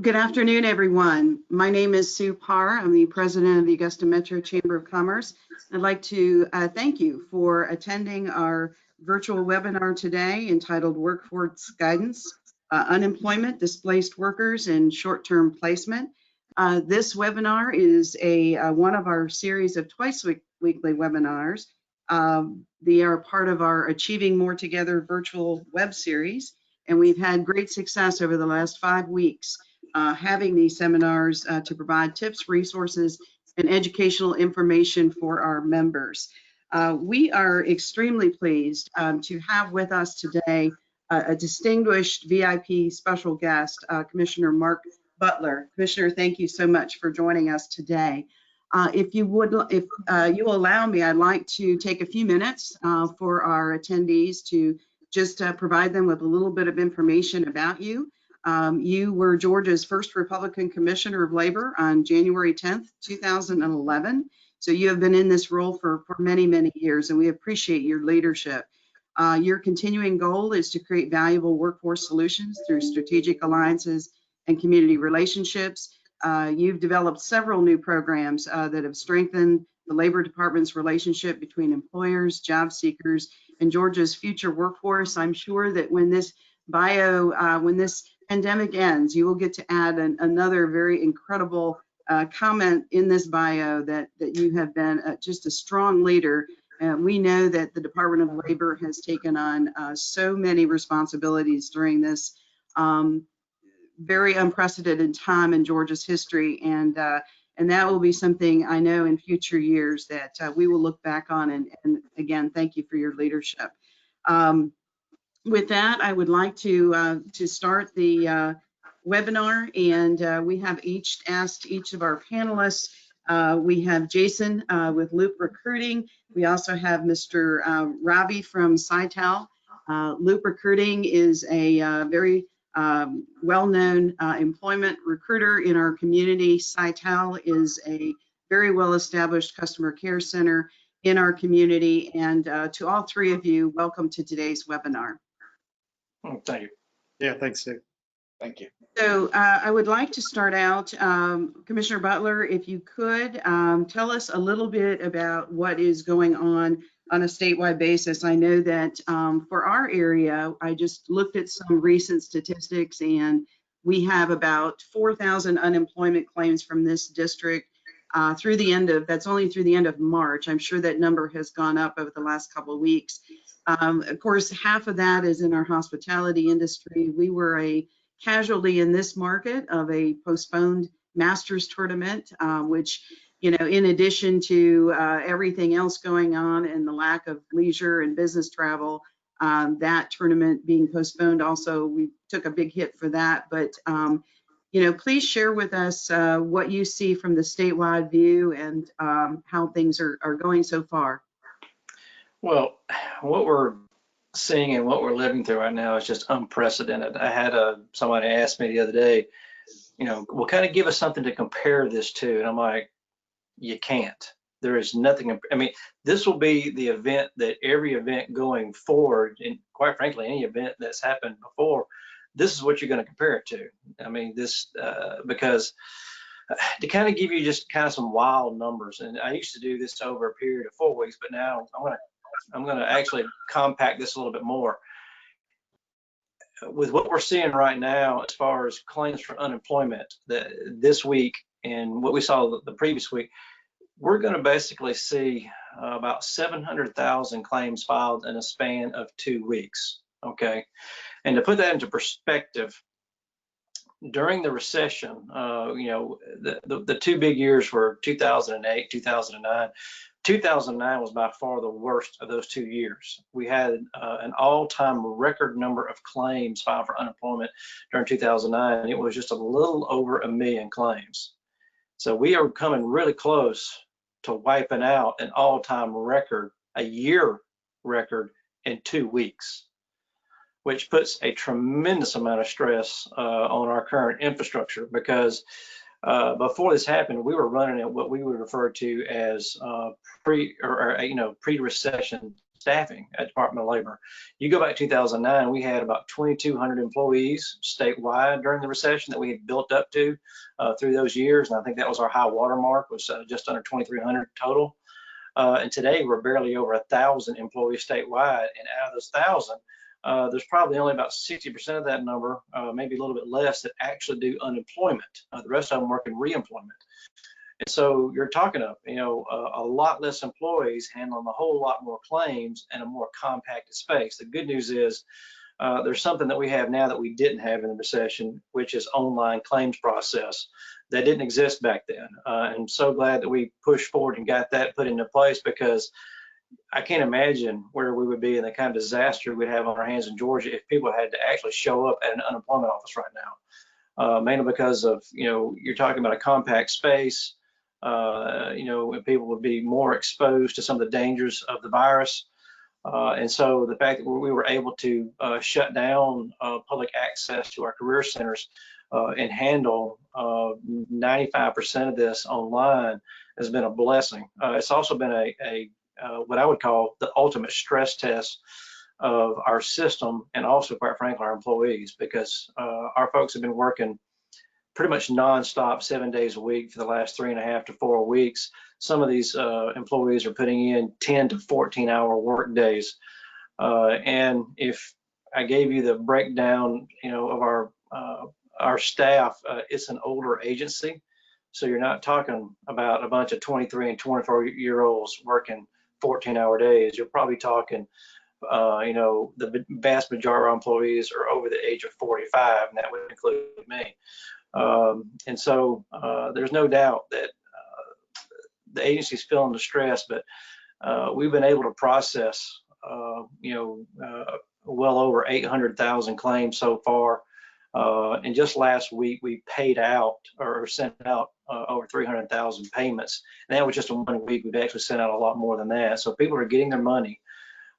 Good afternoon, everyone. My name is Sue Parr. I'm the president of the Augusta Metro Chamber of Commerce. I'd like to thank you for attending our virtual webinar today entitled Workforce Guidance, Unemployment, Displaced Workers, and Short-Term Placement. This webinar is one of our series of twice-weekly webinars. They are part of our Achieving More Together virtual web series, and we've had great success over the last 5 weeks. Having these seminars to provide tips, resources, and educational information for our members. We are extremely pleased to have with us today a distinguished VIP special guest, Commissioner Mark Butler. Commissioner, thank you so much for joining us today. If you will allow me, I'd like to take a few minutes for our attendees to just provide them with a little bit of information about you. You were Georgia's first Republican Commissioner of Labor on January 10th, 2011. So you have been in this role for many, many years, and we appreciate your leadership. Your continuing goal is to create valuable workforce solutions through strategic alliances and community relationships. You've developed several new programs that have strengthened the Labor Department's relationship between employers, job seekers, and Georgia's future workforce. I'm sure that when this pandemic ends, you will get to add another very incredible comment in this bio that you have been just a strong leader. We know that the Department of Labor has taken on so many responsibilities during this very unprecedented time in Georgia's history, and that will be something I know in future years that we will look back on. And again, thank you for your leadership. With that, I would like to start the webinar, and we have asked each of our panelists. We have Jason with Loop Recruiting. We also have Mr. Ravi from Sitel. Loop Recruiting is a very well-known employment recruiter in our community. Sitel is a very well-established customer care center in our community. And to all three of you, welcome to today's webinar. Oh, thank you. Yeah, thanks, Sue. Thank you. So I would like to start out, Commissioner Butler, if you could tell us a little bit about what is going on a statewide basis. I know that for our area, I just looked at some recent statistics, and we have about 4,000 unemployment claims from this district through the end of, that's only through the end of March. I'm sure that number has gone up over the last couple of weeks. Of course, half of that is in our hospitality industry. We were a casualty in this market of a postponed Masters tournament, which, you know, in addition to everything else going on and the lack of leisure and business travel, that tournament being postponed also, we took a big hit for that. But, you know, please share with us what you see from the statewide view and how things are going so far. Well, what we're seeing and what we're living through right now is just unprecedented. I had somebody ask me the other day, you know, well, kind of give us something to compare this to. And I'm like, you can't. There is nothing. I mean, this will be the event that every event going forward, and quite frankly, any event that's happened before, this is what you're going to compare it to. I mean, this, because to kind of give you just kind of some wild numbers, and I used to do this over a period of 4 weeks, but now I'm going to actually compact this a little bit more. With what we're seeing right now, as far as claims for unemployment, this week and what we saw the previous week, we're going to basically see about 700,000 claims filed in a span of 2 weeks. Okay, and to put that into perspective, during the recession, you know, the two big years were 2008, 2009. 2009 was by far the worst of those 2 years. We had an all-time record number of claims filed for unemployment during 2009. It was just a little over 1 million claims. So we are coming really close to wiping out an all-time record, a year record in 2 weeks, which puts a tremendous amount of stress on our current infrastructure, because before this happened, we were running at what we would refer to as pre-recession staffing at Department of Labor. You go back to 2009, we had about 2,200 employees statewide during the recession that we had built up to through those years, and I think that was our high watermark, was just under 2,300 total. And today we're barely over 1,000 employees statewide, and out of those 1,000, there's probably only about 60% of that number, maybe a little bit less, that actually do unemployment. The rest of them work in reemployment. And so you're talking of, a lot less employees handling a whole lot more claims in a more compacted space. The good news is there's something that we have now that we didn't have in the recession, which is online claims process. That didn't exist back then. I'm so glad that we pushed forward and got that put into place, because I can't imagine where we would be in the kind of disaster we'd have on our hands in Georgia if people had to actually show up at an unemployment office right now. Mainly because of, you're talking about a compact space, and people would be more exposed to some of the dangers of the virus. And so the fact that we were able to shut down public access to our career centers and handle 95% of this online has been a blessing. It's also been a what I would call the ultimate stress test of our system, and also, quite frankly, our employees, because our folks have been working pretty much nonstop 7 days a week for the last 3.5 to 4 weeks. Some of these employees are putting in 10 to 14 hour work days. And if I gave you the breakdown, of our staff, it's an older agency. So you're not talking about a bunch of 23 and 24-year-olds working 14-hour days. You're probably talking, the vast majority of our employees are over the age of 45, and that would include me. And so there's no doubt that the agency's feeling the stress, but we've been able to process, well over 800,000 claims so far. And just last week, we paid out or sent out over 300,000 payments. And that was just in 1 week. We've actually sent out a lot more than that. So people are getting their money.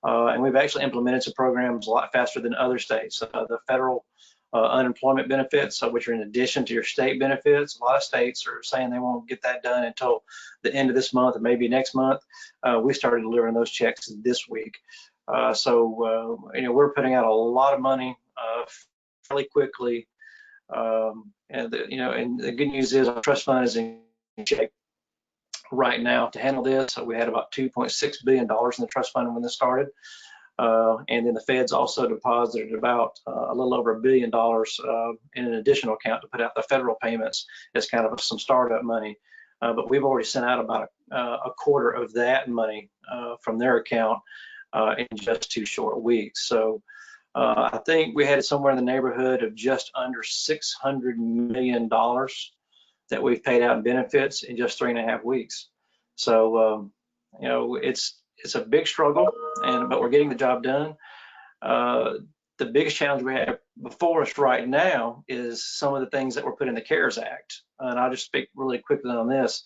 And we've actually implemented some programs a lot faster than other states. The federal unemployment benefits, which are in addition to your state benefits. A lot of states are saying they won't get that done until the end of this month or maybe next month. We started delivering those checks this week. So we're putting out a lot of money fairly quickly. And the good news is our trust fund is in shape right now to handle this. So we had about $2.6 billion in the trust fund when this started. And then the Fed's also deposited about a little over $1 billion in an additional account to put out the federal payments as kind of some startup money. But we've already sent out about a quarter of that money from their account in just 2 short weeks. So I think we had it somewhere in the neighborhood of just under $600 million that we've paid out in benefits in just 3.5 weeks. So, it's a big struggle, but we're getting the job done. The biggest challenge we have before us right now is some of the things that were put in the CARES Act. And I'll just speak really quickly on this.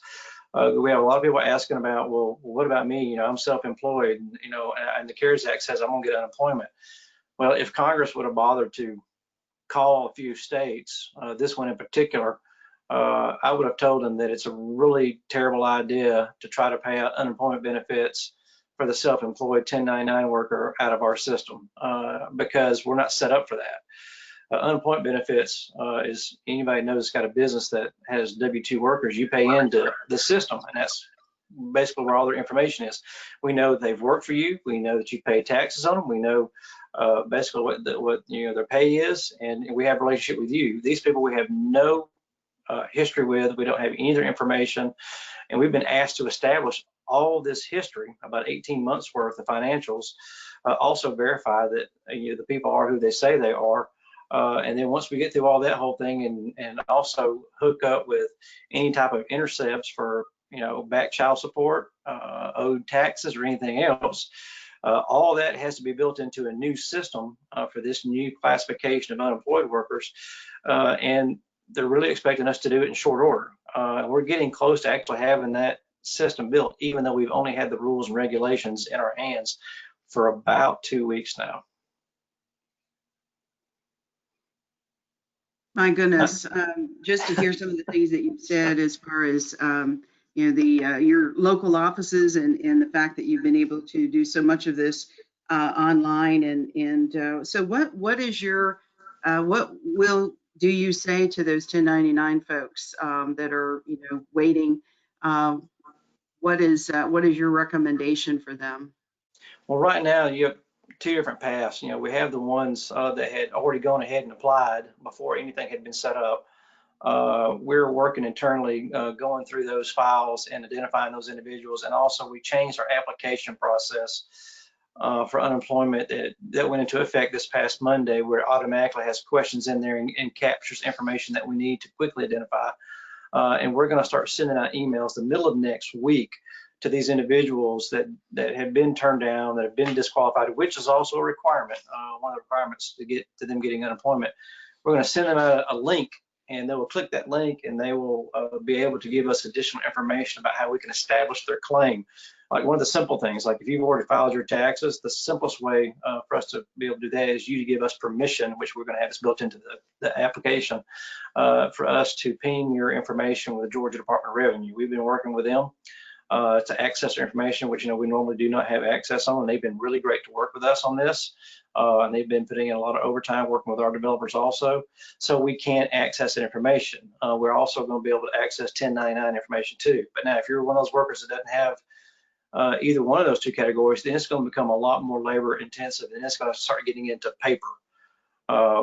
We have a lot of people asking about, well, what about me? I'm self-employed, and the CARES Act says I'm gonna get unemployment. Well, if Congress would have bothered to call a few states, this one in particular, I would have told them that it's a really terrible idea to try to pay out unemployment benefits for the self-employed 1099 worker out of our system, because we're not set up for that. Unemployment benefits is anybody knows got a business that has W-2 workers, you pay into the system, and that's basically where all their information is. We know they've worked for you. We know that you pay taxes on them. We know basically what their pay is, and we have a relationship with you. These people we have no history with. We don't have any of their information, and we've been asked to establish all this history, about 18 months worth of financials, also verify that the people are who they say they are. And then once we get through all that whole thing and also hook up with any type of intercepts for back child support, owed taxes, or anything else, all that has to be built into a new system for this new classification of unemployed workers. And they're really expecting us to do it in short order. We're getting close to actually having that system built, even though we've only had the rules and regulations in our hands for about 2 weeks now. My goodness, just to hear some of the things that you said as far as you know, the your local offices and the fact that you've been able to do so much of this online. And so what is your what will do you say to those 1099 folks that are, you know, waiting? What is your recommendation for them? Well, right now you have two different paths. You know, we have the ones that had already gone ahead and applied before anything had been set up. We're working internally, going through those files and identifying those individuals. And also we changed our application process for unemployment that went into effect this past Monday, where it automatically has questions in there and captures information that we need to quickly identify. And we're going to start sending out emails the middle of next week to these individuals that have been turned down, that have been disqualified, which is also a requirement, one of the requirements to get to them getting unemployment. We're going to send them a link, and they will click that link, and they will be able to give us additional information about how we can establish their claim. Like one of the simple things, like if you've already filed your taxes, the simplest way for us to be able to do that is you to give us permission, which we're going to have this built into the application, for us to ping your information with the Georgia Department of Revenue. We've been working with them to access their information, which, you know, we normally do not have access on. And they've been really great to work with us on this. And they've been putting in a lot of overtime working with our developers also. So we can't access that information. We're also going to be able to access 1099 information too. But now if you're one of those workers that doesn't have either one of those two categories, then it's going to become a lot more labor intensive, and it's going to start getting into paper,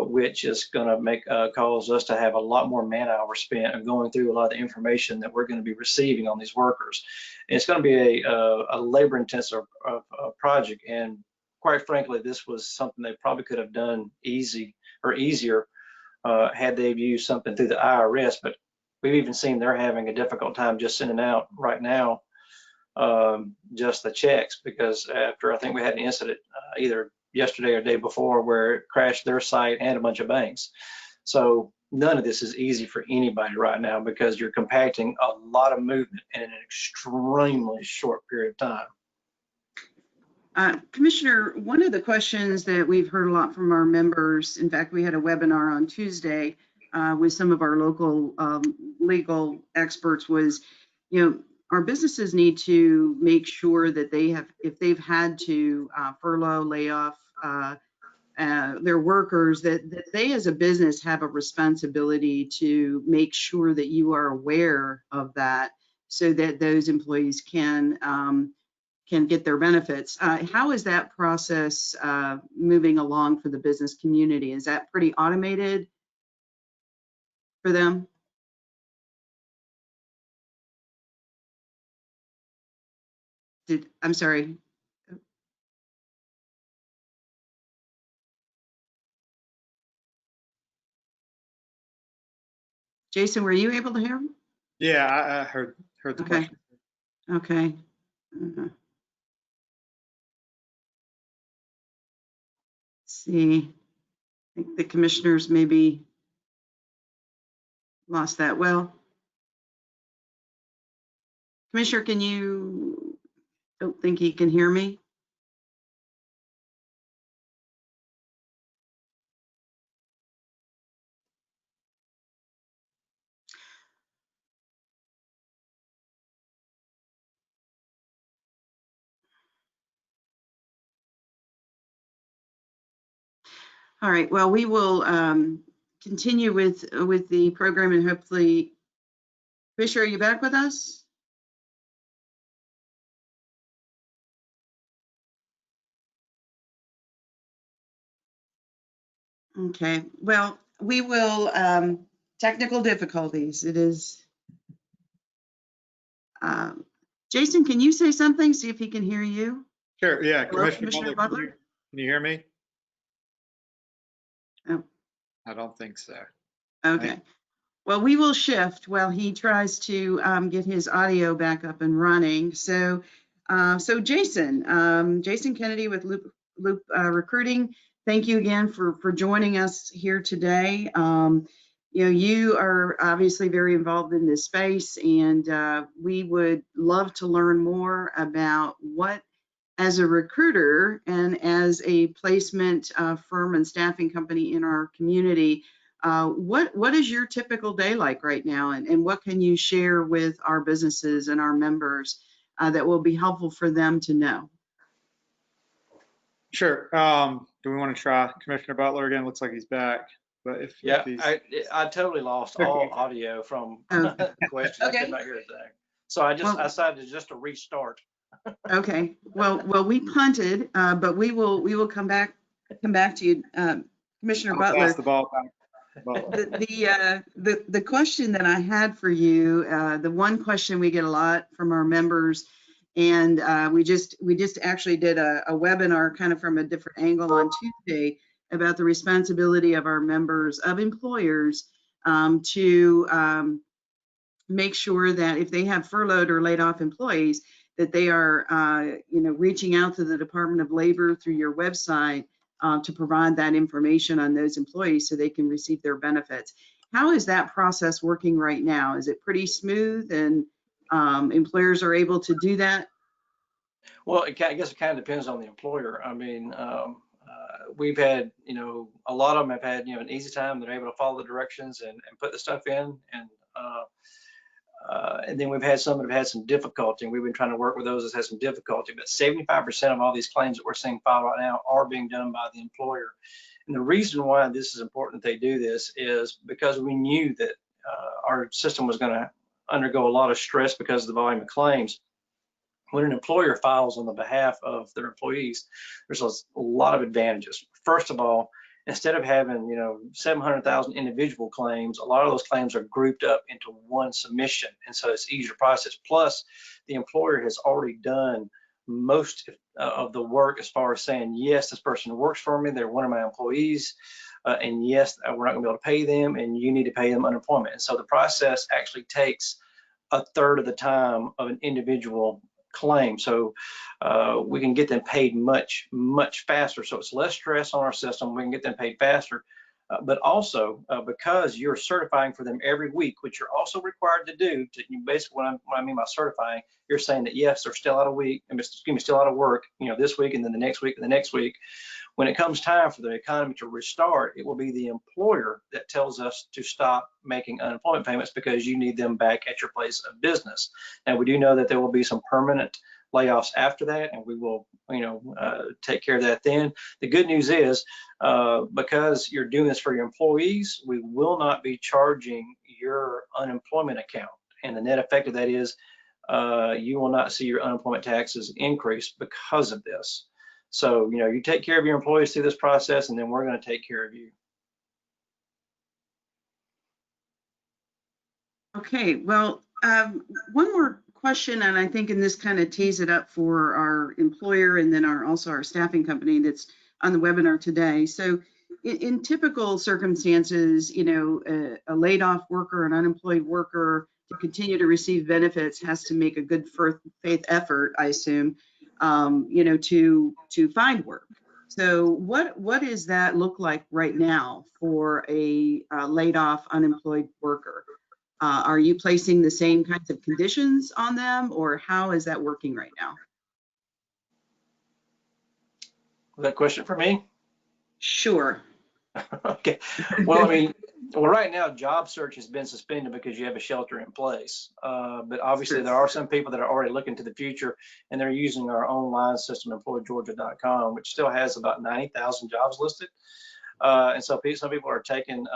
which is going to make cause us to have a lot more man hours spent and going through a lot of the information that we're going to be receiving on these workers. And it's going to be a labor intensive project. And quite frankly, this was something they probably could have done easier had they used something through the IRS. But we've even seen they're having a difficult time just sending out right now just the checks, because after I think we had an incident either yesterday or day before where it crashed their site and a bunch of banks. So none of this is easy for anybody right now, because you're compacting a lot of movement in an extremely short period of time. Commissioner, one of the questions that we've heard a lot from our members, in fact, we had a webinar on Tuesday with some of our local legal experts, was, you know, our businesses need to make sure that they have, if they've had to furlough, lay off their workers, that they as a business have a responsibility to make sure that you are aware of that, so that those employees can get their benefits. How is that process moving along for the business community? Is that pretty automated for them? I'm sorry. Jason, were you able to hear him? Yeah, I heard the question. Okay. See, I think the commissioners maybe lost that. Well, Commissioner, don't think he can hear me? All right, well, we will continue with the program, and hopefully, Commissioner, are you back with us? Okay, well, we will, technical difficulties, it is. Jason, can you say something, see if he can hear you? Sure, yeah. Hello, Commissioner Butler, can you hear me? Oh. I don't think so. Okay. Well, we will shift while he tries to get his audio back up and running. So, Jason Kennedy with Loop Recruiting, thank you again for joining us here today. You know, you are obviously very involved in this space, and we would love to learn more about what, as a recruiter and as a placement firm and staffing company in our community, What is your typical day like right now, and what can you share with our businesses and our members that will be helpful for them to know? Sure. Do we want to try Commissioner Butler again? Looks like he's back, but if Yeah, he's I totally lost all audio from Okay. the question. I Okay. could not hear a thing. So I Well, decided just to restart. okay. Well, we punted, but we will come back to you, Commissioner I'll pass Butler. the ball back to Butler. The question that I had for you, the one question we get a lot from our members, and we just actually did a webinar kind of from a different angle on Tuesday about the responsibility of our members, of employers, to make sure that if they have furloughed or laid off employees, that they are reaching out to the Department of Labor through your website to provide that information on those employees so they can receive their benefits. How is that process working right now? Is it pretty smooth and employers are able to do that? Well, I guess it kind of depends on the employer. I mean, we've had, a lot of them have had, an easy time. They're able to follow the directions and put the stuff in. And then we've had some that have had some difficulty, and we've been trying to work with those that have some difficulty. But 75% of all these claims that we're seeing filed right now are being done by the employer. And the reason why this is important that they do this is because we knew that our system was going to undergo a lot of stress because of the volume of claims. When an employer files on the behalf of their employees, there's a lot of advantages. First of all, instead of having 700,000 individual claims, a lot of those claims are grouped up into one submission, and so it's easier to process. Plus, the employer has already done most of the work as far as saying, yes, this person works for me, they're one of my employees, and yes, we're not going to be able to pay them, and you need to pay them unemployment. And so the process actually takes a third of the time of an individual claim. So we can get them paid much, much faster. So it's less stress on our system. We can get them paid faster. But also because you're certifying for them every week, which you're also required to do. Basically, what I mean by certifying, you're saying that yes, they're still out of still out of work, this week, and then the next week, and the next week. When it comes time for the economy to restart, it will be the employer that tells us to stop making unemployment payments because you need them back at your place of business. And we do know that there will be some permanent layoffs after that, and we will, take care of that then. The good news is, because you're doing this for your employees, we will not be charging your unemployment account. And the net effect of that is you will not see your unemployment taxes increase because of this. So, you take care of your employees through this process, and then we're going to take care of you. Okay, well, one more question, and I think in this kind of tees it up for our employer and then also our staffing company that's on the webinar today. So in typical circumstances, a laid off worker, an unemployed worker, to continue to receive benefits has to make a good faith effort, I assume, to find work. So what does that look like right now for a laid off unemployed worker? Are you placing the same kinds of conditions on them, or how is that working right now? Was that a question for me? Sure. Okay. Well, right now job search has been suspended because you have a shelter in place. But obviously there are some people that are already looking to the future, and they're using our online system, employgeorgia.com, which still has about 90,000 jobs listed. And so some people are taking,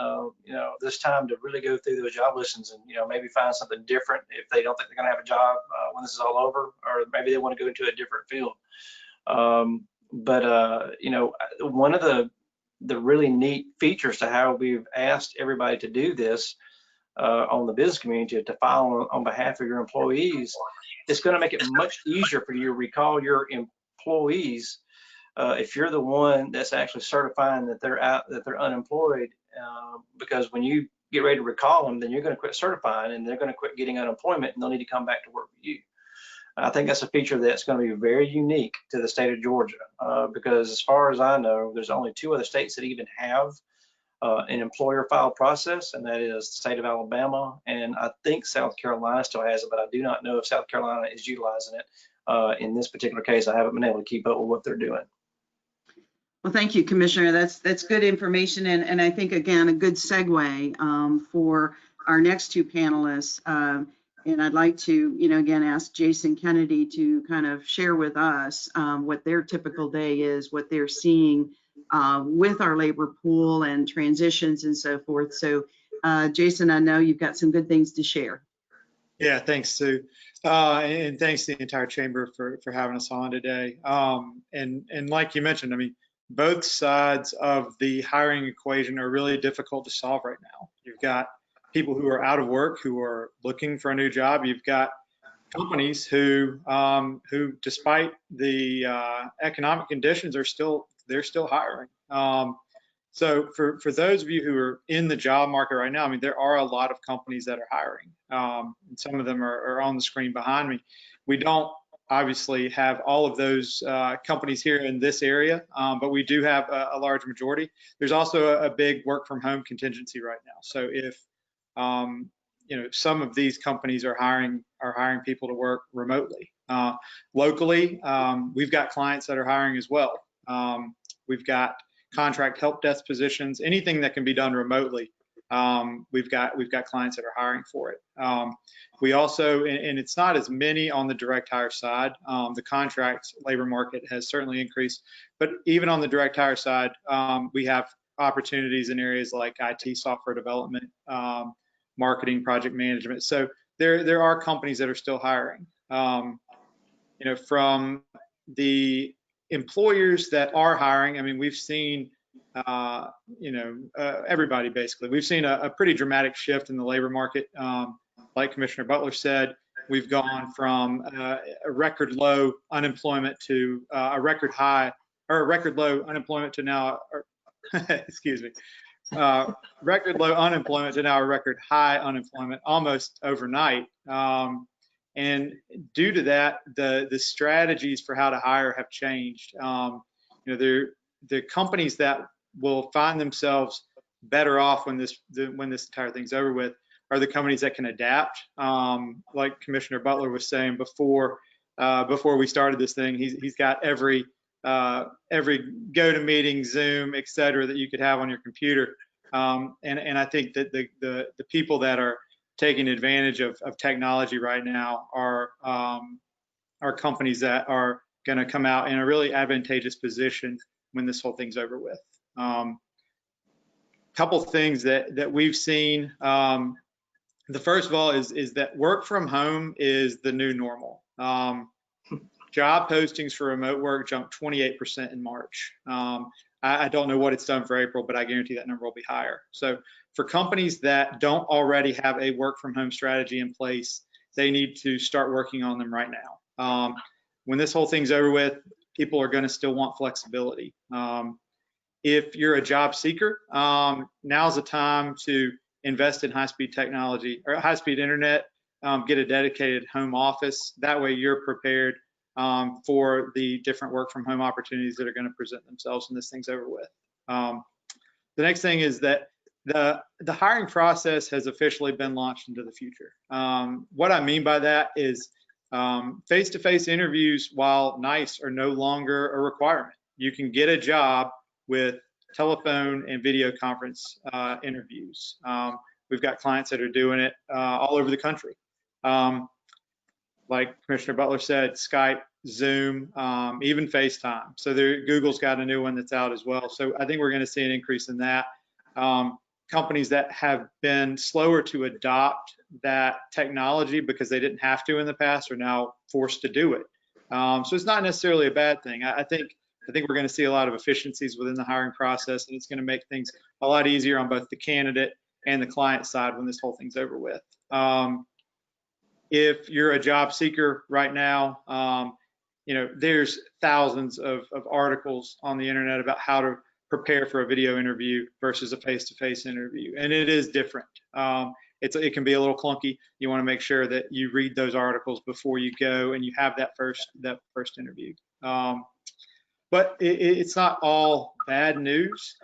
this time to really go through those job listings and, maybe find something different if they don't think they're going to have a job when this is all over, or maybe they want to go into a different field. One of the really neat features to how we've asked everybody to do this on the business community to file on behalf of your employees, it's going to make it much easier for you to recall your employees if you're the one that's actually certifying that they're unemployed, because when you get ready to recall them, then you're going to quit certifying and they're going to quit getting unemployment and they'll need to come back to work with you. I think that's a feature that's going to be very unique to the state of Georgia, because as far as I know, there's only 2 other states that even have an employer file process, and that is the state of Alabama, and I think South Carolina still has it, but I do not know if South Carolina is utilizing it. In this particular case, I haven't been able to keep up with what they're doing. Well, thank you, Commissioner. That's good information, and I think, again, a good segue for our next two panelists. And I'd like to, again, ask Jason Kennedy to kind of share with us what their typical day is, what they're seeing with our labor pool and transitions and so forth. So, Jason, I know you've got some good things to share. Yeah, thanks, Sue. And thanks to the entire chamber for having us on today. And like you mentioned, I mean, both sides of the hiring equation are really difficult to solve right now. You've got people who are out of work, who are looking for a new job. You've got companies who despite the economic conditions, they're still hiring. So for those of you who are in the job market right now, I mean, there are a lot of companies that are hiring. And some of them are on the screen behind me. We don't obviously have all of those companies here in this area, but we do have a large majority. There's also a big work from home contingency right now. So if some of these companies are hiring people to work remotely. Locally, we've got clients that are hiring as well. We've got contract help desk positions, anything that can be done remotely. We've got clients that are hiring for it. We also, and it's not as many on the direct hire side. The contract labor market has certainly increased, but even on the direct hire side, we have opportunities in areas like IT, software development, marketing, project management. So there are companies that are still hiring. From the employers that are hiring, I mean, we've seen, everybody basically. We've seen a pretty dramatic shift in the labor market. Like Commissioner Butler said, we've gone from a record low unemployment to a record high, or a record low unemployment to now, excuse me, record low unemployment to now a record high unemployment almost overnight. And due to that, the strategies for how to hire have changed. The companies that will find themselves better off when this entire thing's over with are the companies that can adapt. Like Commissioner Butler was saying before we started this thing, he's got every GoToMeeting, Zoom, et cetera, that you could have on your computer. And I think that the people that are taking advantage of technology right now are companies that are going to come out in a really advantageous position when this whole thing's over with. Couple things that we've seen. The first of all is that work from home is the new normal. Job postings for remote work jumped 28% in March. I don't know what it's done for April, but I guarantee that number will be higher. So for companies that don't already have a work from home strategy in place, they need to start working on them right now. When this whole thing's over with, people are going to still want flexibility. If you're a job seeker, now's the time to invest in high-speed technology or high-speed internet, get a dedicated home office. That way you're prepared for the different work from home opportunities that are going to present themselves when this thing's over with. The next thing is that the hiring process has officially been launched into the future. What I mean by that is face-to-face interviews, while nice, are no longer a requirement. You can get a job with telephone and video conference interviews. We've got clients that are doing it all over the country. Like Commissioner Butler said, Skype, Zoom, even FaceTime. So Google's got a new one that's out as well. So I think we're going to see an increase in that. Companies that have been slower to adopt that technology because they didn't have to in the past are now forced to do it. So it's not necessarily a bad thing. I think we're going to see a lot of efficiencies within the hiring process, and it's going to make things a lot easier on both the candidate and the client side when this whole thing's over with. If you're a job seeker right now, there's thousands of articles on the internet about how to prepare for a video interview versus a face-to-face interview, and it is different. It can be a little clunky. You want to make sure that you read those articles before you go and you have that first interview. But it's not all bad news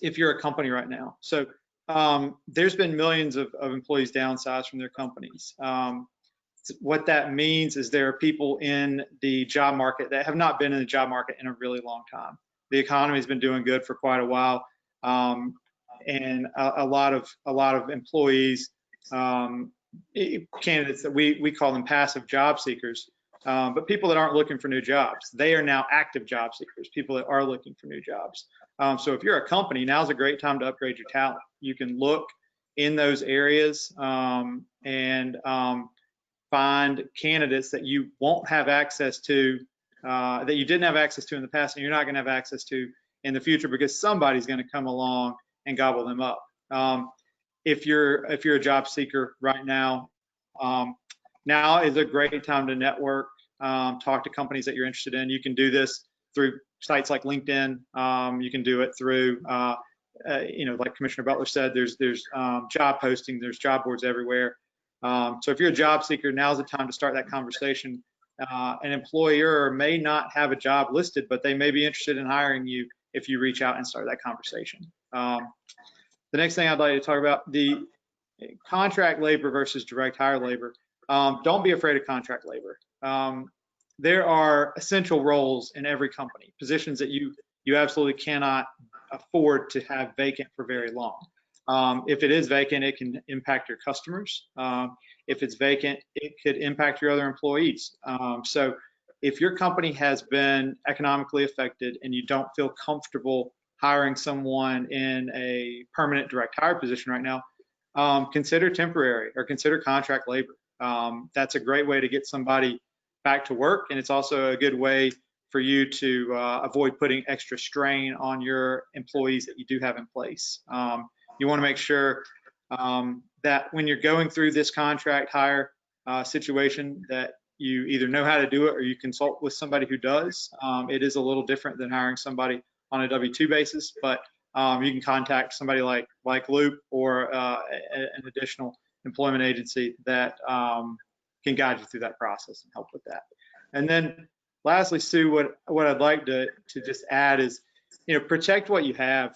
if you're a company right now. So there's been millions of employees downsized from their companies. what that means is there are people in the job market that have not been in the job market in a really long time. The economy has been doing good for quite a while, and a lot of employees, candidates that we call them passive job seekers, but people that aren't looking for new jobs. They are now active job seekers, people that are looking for new jobs. So if you're a company, now's a great time to upgrade your talent. You can look in those areas and find candidates that you won't have access to, that you didn't have access to in the past, and you're not going to have access to in the future because somebody's going to come along and gobble them up. If you're a job seeker right now, now is a great time to network, talk to companies that you're interested in. You can do this through sites like LinkedIn. You can do it through, like Commissioner Butler said, there's job posting, there's job boards everywhere. So if you're a job seeker, now's the time to start that conversation. An employer may not have a job listed, but they may be interested in hiring you if you reach out and start that conversation. The next thing I'd like to talk about, the contract labor versus direct hire labor. Don't be afraid of contract labor. There are essential roles in every company, positions that you absolutely cannot afford to have vacant for very long. If it is vacant, it can impact your customers. If it's vacant, it could impact your other employees. So if your company has been economically affected and you don't feel comfortable hiring someone in a permanent direct hire position right now, consider temporary or consider contract labor. That's a great way to get somebody back to work, and it's also a good way for you to avoid putting extra strain on your employees that you do have in place. You want to make sure that when you're going through this contract hire situation, that you either know how to do it or you consult with somebody who does. It is a little different than hiring somebody on a W-2 basis, but you can contact somebody like Loop or an additional employment agency that can guide you through that process and help with that. And then lastly, Sue, what I'd like to just add is, protect what you have.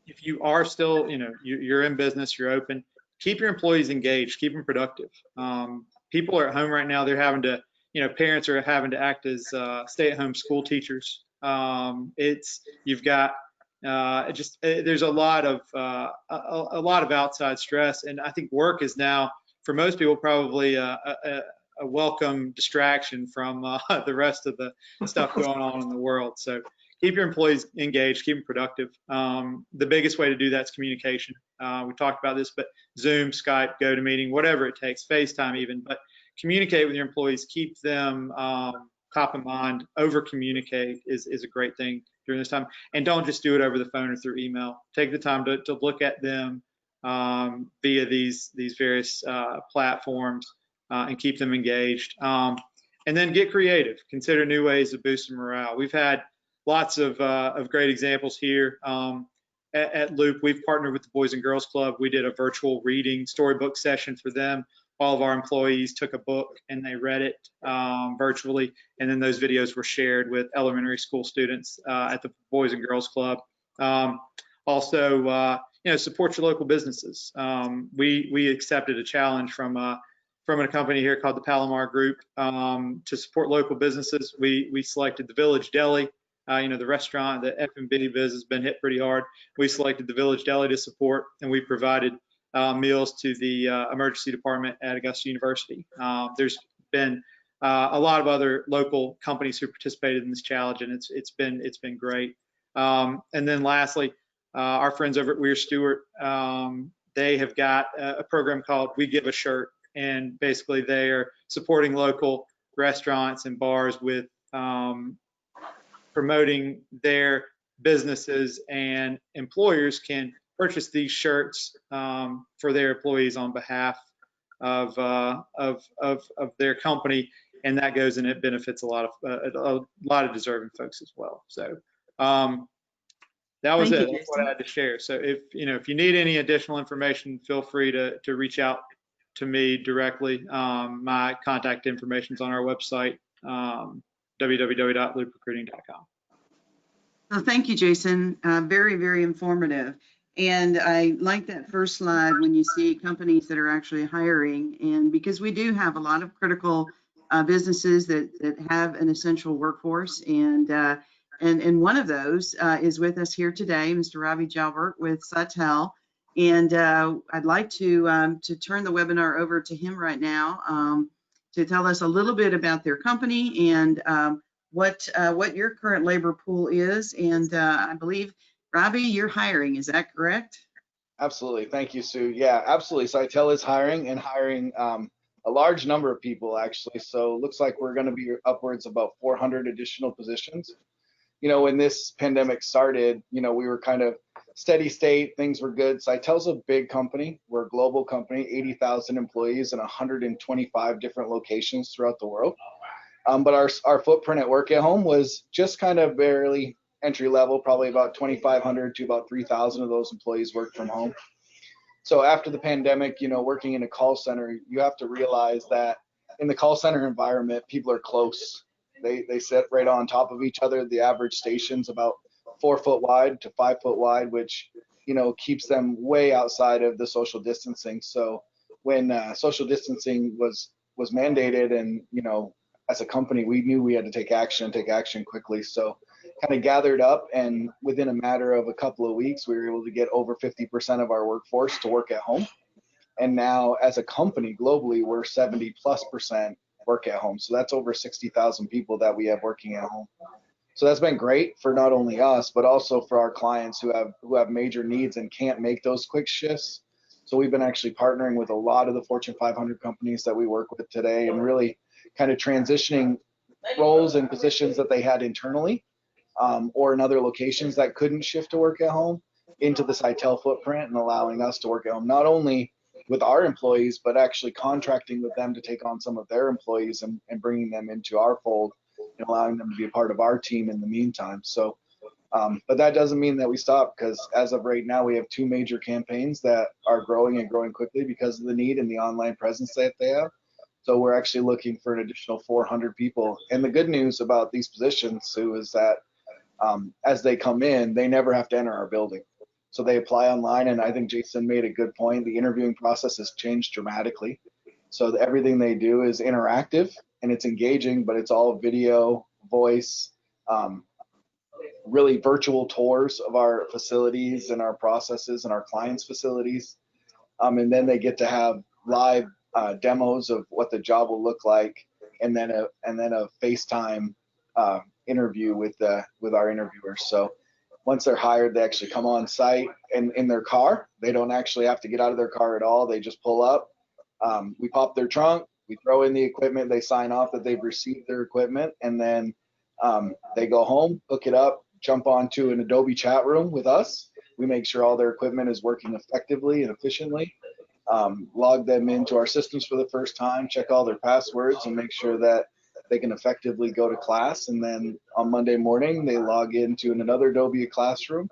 If you are still, you're in business, you're open, keep your employees engaged, keep them productive. People are at home right now. They're having to, parents are having to act as stay-at-home school teachers. You've got there's a lot of outside stress, and I think work is now for most people probably a welcome distraction from the rest of the stuff going on in the world. So keep your employees engaged, keep them productive. The biggest way to do that is communication. We talked about this, but Zoom, Skype, GoToMeeting, whatever it takes, FaceTime even, but communicate with your employees, keep them top of mind. Over communicate is a great thing during this time, and don't just do it over the phone or through email. Take the time to look at them via these various platforms and keep them engaged. And then get creative. Consider new ways of boosting morale. We've had lots of great examples here at Loop. We've partnered with the Boys and Girls Club. We did a virtual reading storybook session for them. All of our employees took a book and they read it virtually, and then those videos were shared with elementary school students at the Boys and Girls Club. Also, support your local businesses. We accepted a challenge from a company here called the Palomar Group to support local businesses. We selected the Village Deli. The restaurant, the F&B business has been hit pretty hard. We selected the Village Deli to support, and we provided meals to the emergency department at Augusta University. There's been a lot of other local companies who participated in this challenge, and it's been great. And then lastly, our friends over at Weir Stewart, they have got a program called We Give a Shirt, and basically they are supporting local restaurants and bars with promoting their businesses, and employers can purchase these shirts for their employees on behalf of their company, and that goes and it benefits a lot of deserving folks as well. So that was it. That's what I had to share. So if you need any additional information, feel free to reach out to me directly. My contact information is on our website, www.looprecruiting.com. Well, thank you, Jason. Very, very informative. And I like that first slide when you see companies that are actually hiring, and because we do have a lot of critical businesses that have an essential workforce, and one of those is with us here today, Mr. Ravi Jalbert with Sitel. And I'd like to turn the webinar over to him right now to tell us a little bit about their company and what your current labor pool is. And I believe, Ravi, you're hiring, is that correct? Absolutely. Thank you, Sue. Yeah, absolutely. Sitel is hiring and hiring a large number of people, actually. So it looks like we're going to be upwards about 400 additional positions. You know, when this pandemic started, you know, we were kind of steady state, things were good. Sitel's a big company. We're a global company, 80,000 employees in 125 different locations throughout the world. But our footprint at Work at Home was just kind of barely entry level, probably about 2,500 to about 3,000 of those employees work from home. So after the pandemic, you know, working in a call center, you have to realize that in the call center environment, people are close. They sit right on top of each other. The average station's about 4 foot wide to 5 foot wide, which, you know, keeps them way outside of the social distancing. So when social distancing was mandated, and, you know, as a company, we knew we had to take action quickly. So kind of gathered up, and within a matter of a couple of weeks, we were able to get over 50% of our workforce to work at home. And now as a company globally, we're 70+% work at home. So that's over 60,000 people that we have working at home. So that's been great for not only us, but also for our clients who have major needs and can't make those quick shifts. So we've been actually partnering with a lot of the Fortune 500 companies that we work with today, and really kind of transitioning roles and positions that they had internally or in other locations that couldn't shift to work at home into the Sitel footprint, and allowing us to work at home, not only with our employees, but actually contracting with them to take on some of their employees and bringing them into our fold and allowing them to be a part of our team in the meantime. So, but that doesn't mean that we stop, because as of right now, we have 2 major campaigns that are growing and growing quickly because of the need and the online presence that they have. So we're actually looking for an additional 400 people. And the good news about these positions, Sue, is that as they come in, they never have to enter our building. So they apply online, and I think Jason made a good point. The interviewing process has changed dramatically. So everything they do is interactive and it's engaging, but it's all video, voice, really virtual tours of our facilities and our processes and our clients' facilities. And then they get to have live demos of what the job will look like, and then a FaceTime interview with our interviewers. So once they're hired, they actually come on site and in their car. They don't actually have to get out of their car at all. They just pull up. We pop their trunk, we throw in the equipment, they sign off that they've received their equipment, and then they go home, hook it up, jump onto an Adobe chat room with us. We make sure all their equipment is working effectively and efficiently. Log them into our systems for the first time, check all their passwords, and make sure that they can effectively go to class. And then on Monday morning, they log into another Adobe classroom,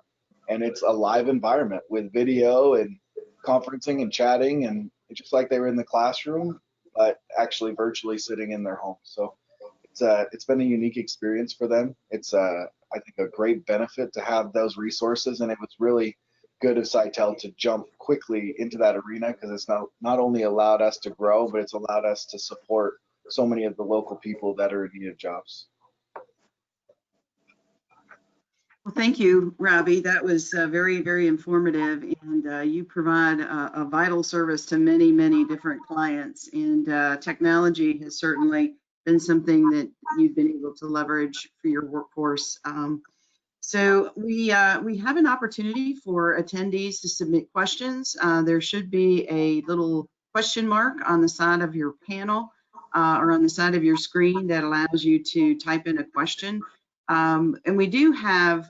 and it's a live environment with video and conferencing and chatting, and just like they were in the classroom, but actually virtually sitting in their home. So it's been a unique experience for them. It's I think a great benefit to have those resources, and it was really good of Sitel to jump quickly into that arena, because it's not only allowed us to grow, but it's allowed us to support so many of the local people that are in need of jobs. Well, thank you, Ravi. That was very, very informative, and you provide a vital service to many, many different clients. And technology has certainly been something that you've been able to leverage for your workforce. So we have an opportunity for attendees to submit questions. There should be a little question mark on the side of your panel or on the side of your screen that allows you to type in a question. And we do have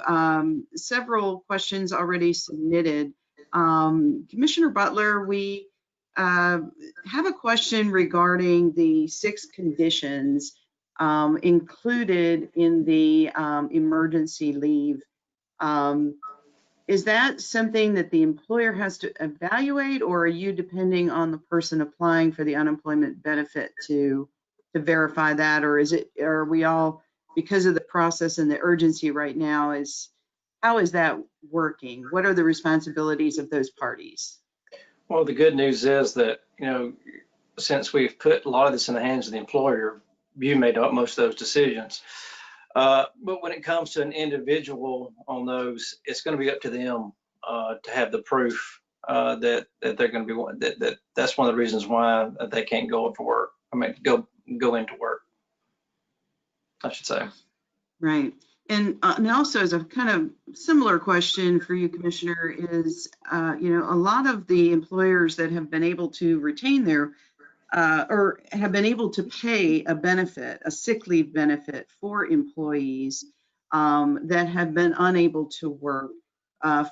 several questions already submitted. Commissioner Butler, we have a question regarding the 6 conditions included in the emergency leave. Is that something that the employer has to evaluate, or are you depending on the person applying for the unemployment benefit to verify that, or are we all, because of the process and the urgency right now, is how is that working? What are the responsibilities of those parties? Well, the good news is that, since we've put a lot of this in the hands of the employer, you made up most of those decisions. But when it comes to an individual on those, it's going to be up to them to have the proof that they're going to be that's one of the reasons why they can't go to work. I mean, go into work, I should say. Right. And also, as a kind of similar question for you, Commissioner, is a lot of the employers that have been able to retain their or have been able to pay a benefit, a sick leave benefit for employees that have been unable to work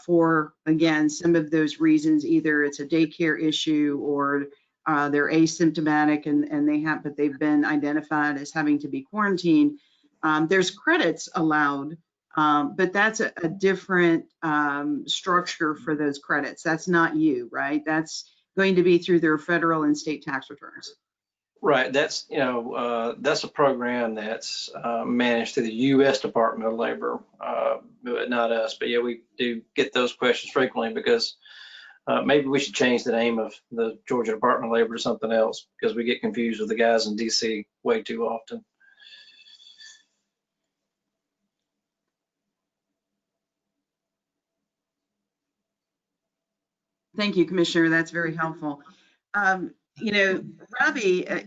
for, again, some of those reasons. Either it's a daycare issue or they're asymptomatic and but they've been identified as having to be quarantined. There's credits allowed, but that's a different structure for those credits. That's not you, right? That's going to be through their federal and state tax returns. Right. That's a program that's managed through the U.S. Department of Labor, but not us. But yeah, we do get those questions frequently because maybe we should change the name of the Georgia Department of Labor to something else because we get confused with the guys in D.C. way too often. Thank you, Commissioner. That's very helpful. Robbie,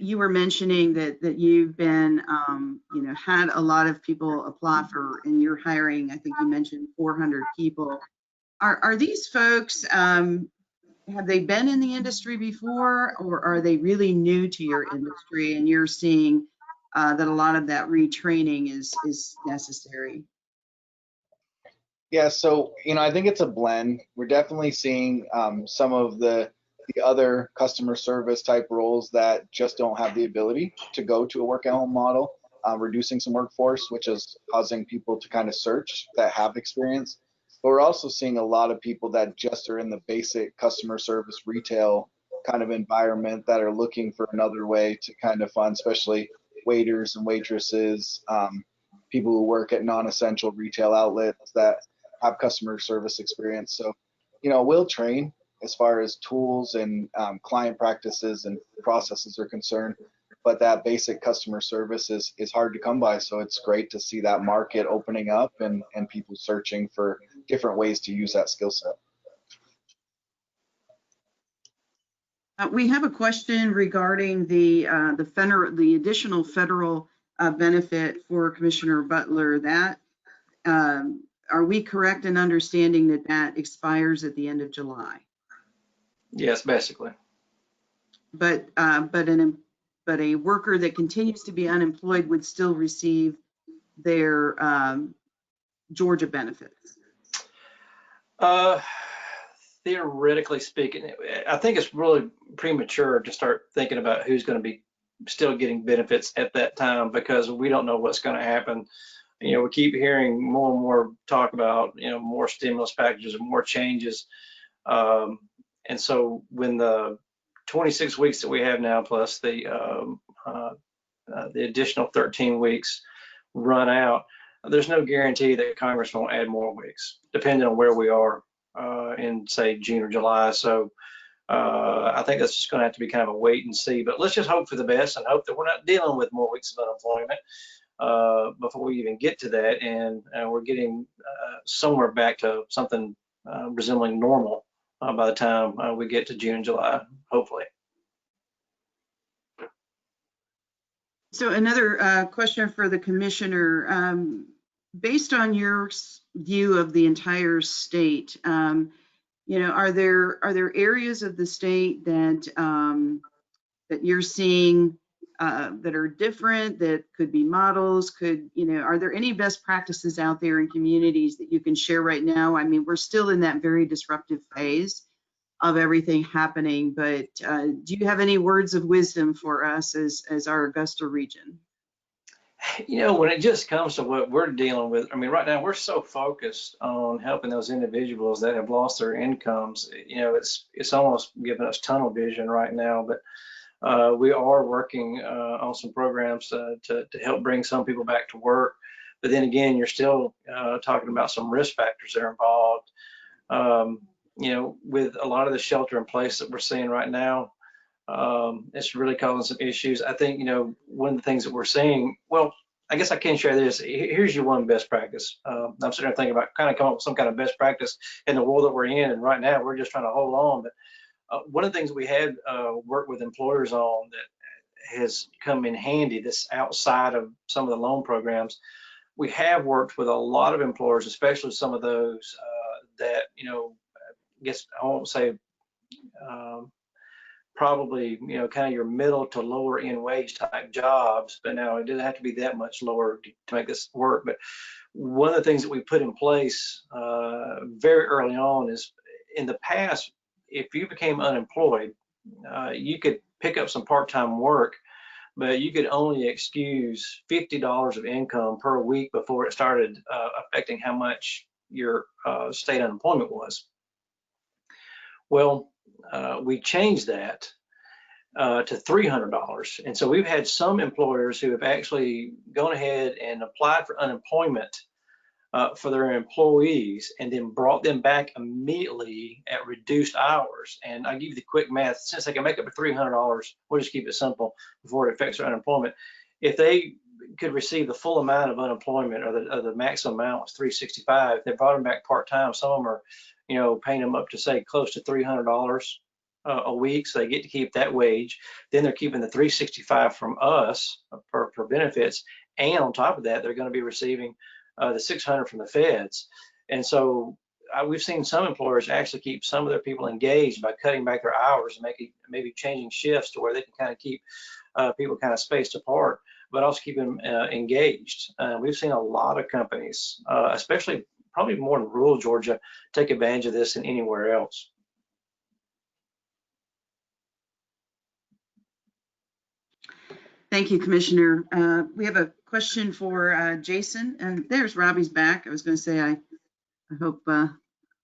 you were mentioning that you've been, had a lot of people apply for, and you're hiring, I think you mentioned 400 people. Are these folks, have they been in the industry before, or are they really new to your industry and you're seeing that a lot of that retraining is necessary? Yeah, so I think it's a blend. We're definitely seeing some of the other customer service type roles that just don't have the ability to go to a work at home model, reducing some workforce, which is causing people to kind of search that have experience. But we're also seeing a lot of people that just are in the basic customer service retail kind of environment that are looking for another way to kind of fund, especially waiters and waitresses, people who work at non-essential retail outlets that have customer service experience. So, we'll train as far as tools and client practices and processes are concerned, but that basic customer service is hard to come by. So it's great to see that market opening up and people searching for different ways to use that skill set. We have a question regarding the additional federal benefit for Commissioner Butler. That are we correct in understanding that expires at the end of July? Yes, basically. But a worker that continues to be unemployed would still receive their Georgia benefits. Theoretically speaking, I think it's really premature to start thinking about who's going to be still getting benefits at that time because we don't know what's going to happen. We keep hearing more and more talk about, more stimulus packages and more changes. And so when the 26 weeks that we have now, plus the additional 13 weeks run out, there's no guarantee that Congress won't add more weeks, depending on where we are in, say, June or July. So I think that's just going to have to be kind of a wait and see. But let's just hope for the best and hope that we're not dealing with more weeks of unemployment before we even get to that, and we're getting somewhere back to something resembling normal by the time we get to June, July, hopefully. So another question for the commissioner. Based on your view of the entire state, are there areas of the state that that you're seeing that are different, that could be models? Are there any best practices out there in communities that you can share right now? I mean, we're still in that very disruptive phase of everything happening, but do you have any words of wisdom for us as our Augusta region? When it just comes to what we're dealing with, I mean, right now we're so focused on helping those individuals that have lost their incomes. It's almost giving us tunnel vision right now, but we are working on some programs to help bring some people back to work. But then again, you're still talking about some risk factors that are involved. With a lot of the shelter in place that we're seeing right now, it's really causing some issues. I think, one of the things that we're seeing, well, I guess I can share this. Here's your one best practice. I'm sitting there thinking about kind of come up with some kind of best practice in the world that we're in. And right now we're just trying to hold on. But one of the things we had worked with employers on that has come in handy, this outside of some of the loan programs, we have worked with a lot of employers, especially some of those that, I guess I won't say probably, kind of your middle to lower end wage type jobs, but now it doesn't have to be that much lower to make this work. But one of the things that we put in place very early on is, in the past, if you became unemployed, you could pick up some part-time work, but you could only excuse $50 of income per week before it started affecting how much your state unemployment was. Well, we changed that to $300. And so we've had some employers who have actually gone ahead and applied for unemployment for their employees and then brought them back immediately at reduced hours. And I'll give you the quick math. Since they can make up to $300, we'll just keep it simple before it affects their unemployment. If they could receive the full amount of unemployment, or the maximum amount was $365, they brought them back part-time. Some of them are, paying them up to, say, close to $300 a week, so they get to keep that wage. Then they're keeping the $365 from us for benefits, and on top of that, they're going to be receiving the $600 from the feds. And so we've seen some employers actually keep some of their people engaged by cutting back their hours and maybe changing shifts to where they can kind of keep people kind of spaced apart, but also keep them engaged. We've seen a lot of companies, especially probably more in rural Georgia, take advantage of this than anywhere else. Thank you, Commissioner. We have a question for Jason, and there's Robbie's back. I was going to say, I hope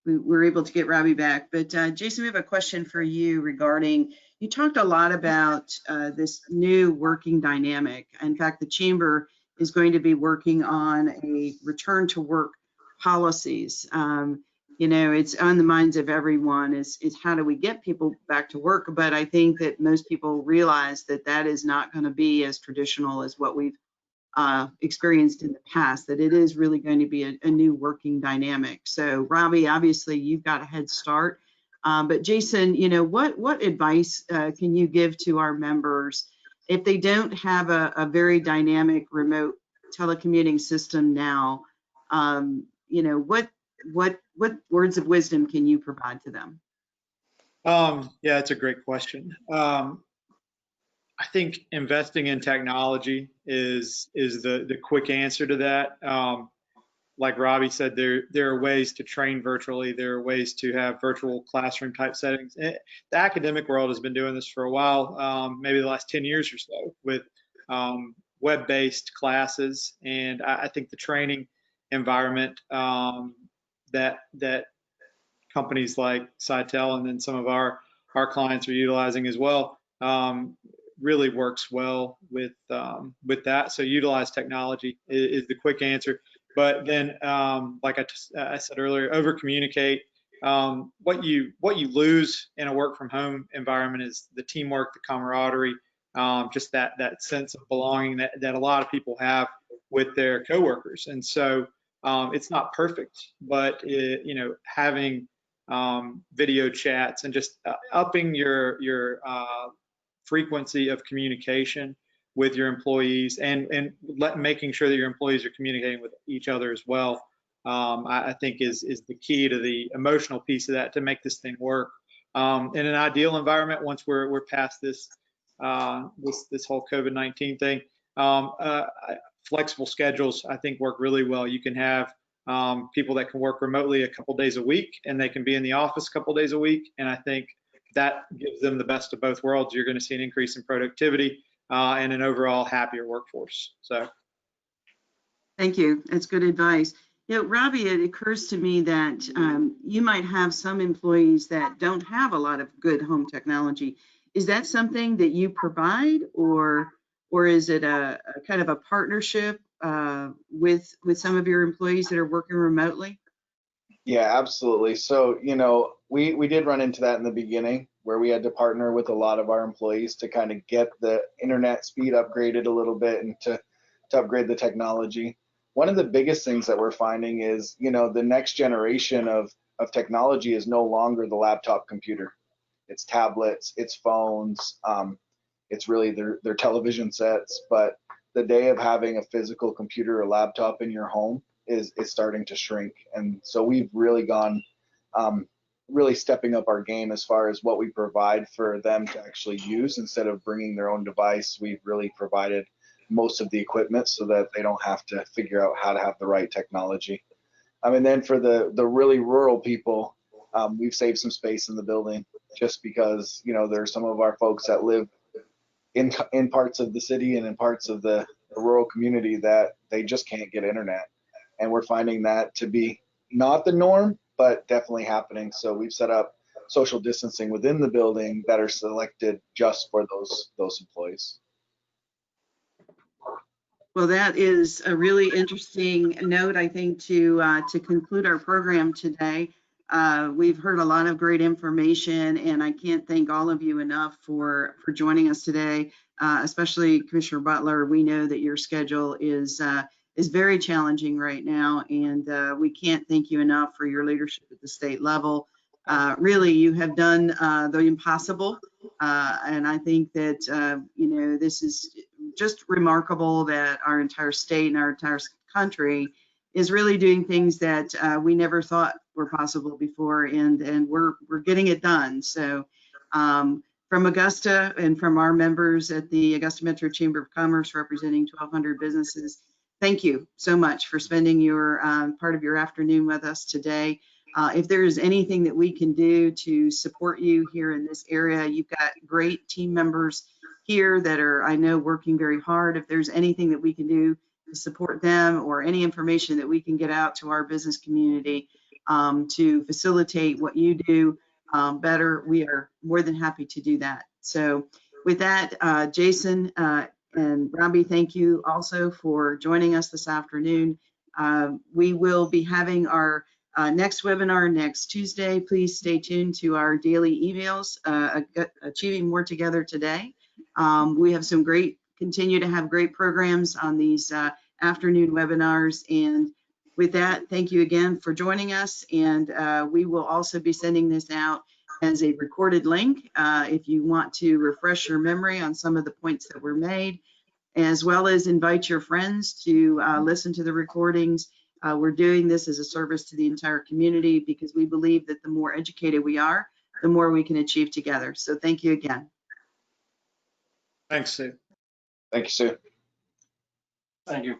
we're able to get Robbie back. But Jason, we have a question for you regarding, you talked a lot about this new working dynamic. In fact, the Chamber is going to be working on a return to work policies. It's on the minds of everyone is how do we get people back to work? But I think that most people realize that that is not going to be as traditional as what we've experienced in the past, that it is really going to be a new working dynamic. So Robbie, obviously you've got a head start, but Jason, what advice can you give to our members if they don't have a very dynamic remote telecommuting system now? What words of wisdom can you provide to them? Yeah, it's a great question. I think investing in technology is the quick answer to that. Like Robbie said, there are ways to train virtually. There are ways to have virtual classroom type settings. The academic world has been doing this for a while, maybe the last 10 years or so, with web-based classes. And I think the training environment that companies like Sitel and then some of our clients are utilizing as well really works well with that. So utilize technology is the quick answer. But then, like I said earlier, over communicate. What you lose in a work from home environment is the teamwork, the camaraderie, just that sense of belonging that a lot of people have with their coworkers. And so it's not perfect, but having video chats and just upping your frequency of communication with your employees and making sure that your employees are communicating with each other as well, I think is the key to the emotional piece of that to make this thing work. In an ideal environment, once we're past this whole COVID-19 thing, flexible schedules I think work really well. You can have people that can work remotely a couple days a week, and they can be in the office a couple days a week, and I think that gives them the best of both worlds. You're going to see an increase in productivity and an overall happier workforce. So, thank you. That's good advice. Robbie, it occurs to me that you might have some employees that don't have a lot of good home technology. Is that something that you provide, or is it a kind of a partnership with some of your employees that are working remotely? Yeah, absolutely. So, we did run into that in the beginning where we had to partner with a lot of our employees to kind of get the internet speed upgraded a little bit and to upgrade the technology. One of the biggest things that we're finding is, the next generation of technology is no longer the laptop computer. It's tablets, it's phones, it's really their television sets. But the day of having a physical computer or laptop in your home is starting to shrink. And so we've really gone, really stepping up our game as far as what we provide for them to actually use. Instead of bringing their own device, we've really provided most of the equipment so that they don't have to figure out how to have the right technology. And then for the really rural people, we've saved some space in the building just because, there's some of our folks that live in parts of the city and in parts of the rural community that they just can't get internet. And we're finding that to be not the norm, but definitely happening. So we've set up social distancing within the building that are selected just for those employees. Well, that is a really interesting note, I think, to conclude our program today. We've heard a lot of great information, and I can't thank all of you enough for joining us today, especially Commissioner Butler. We know that your schedule is very challenging right now, and we can't thank you enough for your leadership at the state level. Really, you have done the impossible, and I think that this is just remarkable that our entire state and our entire country is really doing things that we never thought were possible before, and we're getting it done. So from Augusta and from our members at the Augusta Metro Chamber of Commerce representing 1,200 businesses, thank you so much for spending your part of your afternoon with us today. If there is anything that we can do to support you here in this area, you've got great team members here that are, I know, working very hard. If there's anything that we can do to support them or any information that we can get out to our business community to facilitate what you do better, we are more than happy to do that. So with that, Jason and Robbie, thank you also for joining us this afternoon. We will be having our next webinar next Tuesday. Please stay tuned to our daily emails, Achieving More Together Today. We have continue to have great programs on these afternoon webinars. And with that, thank you again for joining us. And we will also be sending this out as a recorded link if you want to refresh your memory on some of the points that were made, as well as invite your friends to listen to the recordings. We're doing this as a service to the entire community because we believe that the more educated we are, the more we can achieve together. So thank you again. Thanks, Sue. Thank you, Sue. Thank you.